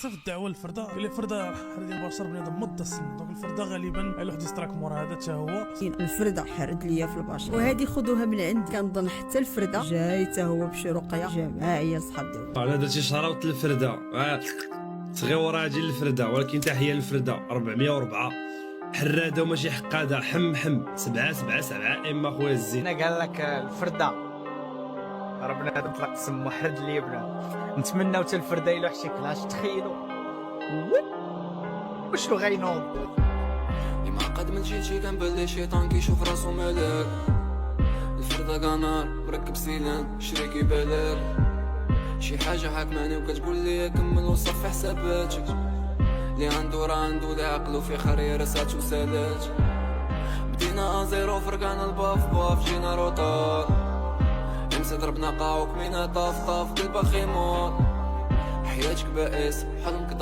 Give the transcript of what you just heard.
صافي الدعوه للفرده قال لي الفرده حر ديال البشر بنادم مض السن. دونك الفرده غالبا اي واحد يستراك مورا هذا حتى هو الفرده حرد ليا في البشر، وهذه خذوها من عند كنظن حتى الفرده جاي حتى هو بشي رقيه جماعيه صحاب ديالو. انا درتي شراوط الفرده صغيور اجي الفرده، ولكن تحيه للفرده 404 حراده وماشي حقاده. حم 7 7 7 اما خويا الزين. انا قال لك الفرده راه بنادم طلق سمو حرد ليا بنادم. نتمناو حتى الفرده الا وحشي كلاش تخيلوا وشنو غينوض معقد من شي كنبان لي شيطان كيشوف راسو ملاك. الفرده قنار مركب سيلان شريكي بالك، شي حاجه حاكماني وكتقول لي كمل وصفي حساباتك. اللي عنده راه عنده اللي عقلو في خرير راسات وسالات. بدينا زيرو فرقانا الباف باف جينا روطار. امس ضربنا قاوك مينا طاف قلبك خيمون. حياتك بائس حلمك